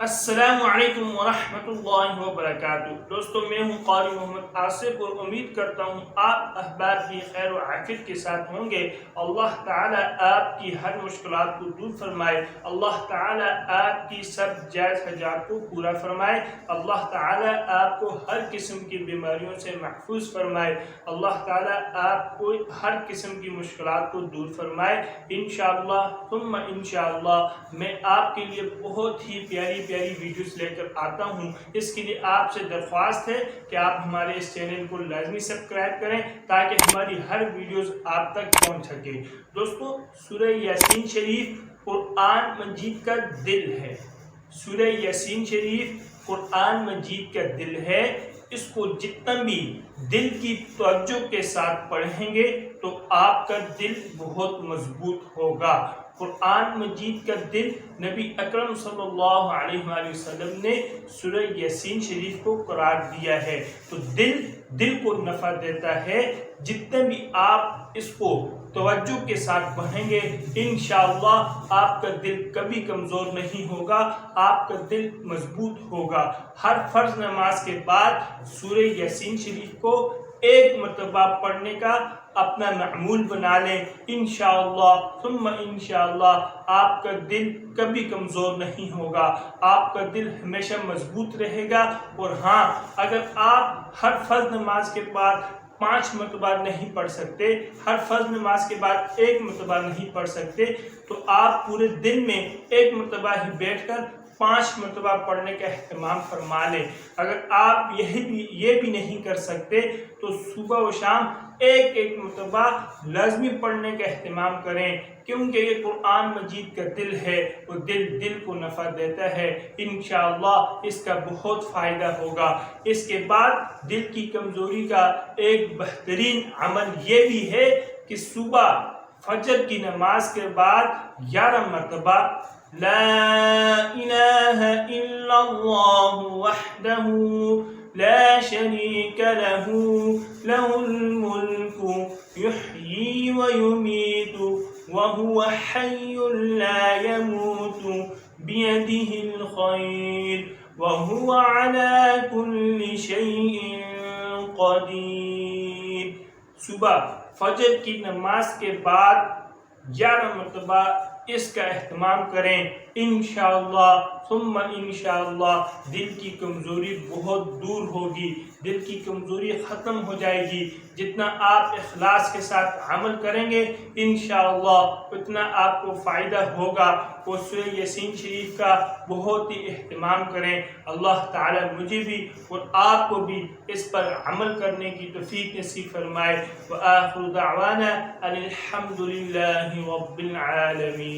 السلام علیکم ورحمۃ اللہ وبرکاتہ۔ دوستو، میں ہوں قاری محمد آصف اور امید کرتا ہوں آپ احباب کی خیر و عافیت کے ساتھ ہوں گے۔ اللہ تعالیٰ آپ کی ہر مشکلات کو دور فرمائے، اللہ تعالیٰ آپ کی سب جائز حاجات کو پورا فرمائے، اللہ تعالیٰ آپ کو ہر قسم کی بیماریوں سے محفوظ فرمائے، اللہ تعالیٰ آپ کو ہر قسم کی مشکلات کو دور فرمائے انشاءاللہ ثم انشاءاللہ۔ میں آپ کے لیے بہت ہی پیاری ویڈیوز لے کر آتا ہوں۔ اس کے لیے آپ سے درخواست ہے کہ آپ ہمارے اس چینل کو لازمی سبسکرائب کریں تاکہ ہماری ہر ویڈیوز آپ تک پہنچ سکے۔ دوستو، سورہ یاسین شریف قرآن مجید کا دل ہے۔ سورہ یاسین شریف قرآن مجید کا دل ہے۔ اس کو جتنا بھی دل کی توجہ کے ساتھ پڑھیں گے تو آپ کا دل بہت مضبوط ہوگا۔ قرآن مجید کا دل نبی اکرم صلی اللہ علیہ وآلہ وسلم نے سورہ یاسین شریف کو قرار دیا ہے۔ تو دل کو نفع دیتا ہے۔ جتنے بھی آپ اس کو توجہ کے ساتھ پڑھیں گے انشاءاللہ آپ کا دل کبھی کمزور نہیں ہوگا، آپ کا دل مضبوط ہوگا۔ ہر فرض نماز کے بعد سورہ یاسین شریف کو ایک مرتبہ پڑھنے کا اپنا معمول بنا لیں، انشاءاللہ ثم انشاءاللہ آپ کا دل کبھی کمزور نہیں ہوگا، آپ کا دل ہمیشہ مضبوط رہے گا۔ اور ہاں، اگر آپ ہر فرض نماز کے بعد 5 مرتبہ نہیں پڑھ سکتے، ہر فرض نماز کے بعد 1 مرتبہ نہیں پڑھ سکتے، تو آپ پورے دن میں 1 مرتبہ ہی بیٹھ کر 5 مرتبہ پڑھنے کا اہتمام فرما لیں۔ اگر آپ یہ بھی نہیں کر سکتے تو صبح و شام ایک مرتبہ لازمی پڑھنے کا اہتمام کریں، کیونکہ یہ قرآن مجید کا دل ہے، وہ دل کو نفع دیتا ہے۔ انشاءاللہ اس کا بہت فائدہ ہوگا۔ اس کے بعد دل کی کمزوری کا ایک بہترین عمل یہ بھی ہے کہ صبح فجر کی نماز کے بعد 11 مرتبہ لا الہ الا اللہ وحدہ لا شریک لہ لہ الملک یحیی ویمیت وہو حی لا یموت بیدہ الخیر وہو علی کل شیء قدیر۔ صبح فجر کی نماز کے بعد 11 مرتبہ اس کا اہتمام کریں، انشاءاللہ ثم انشاءاللہ دل کی کمزوری بہت دور ہوگی، دل کی کمزوری ختم ہو جائے گی۔ جتنا آپ اخلاص کے ساتھ عمل کریں گے انشاءاللہ اتنا آپ کو فائدہ ہوگا۔ وہ سورہ یاسین شریف کا بہت ہی اہتمام کریں۔ اللہ تعالی مجھے بھی اور آپ کو بھی اس پر عمل کرنے کی توفیق نصیب فرمائے۔ وآخر دعوانا ان الحمد للہ رب العالمین۔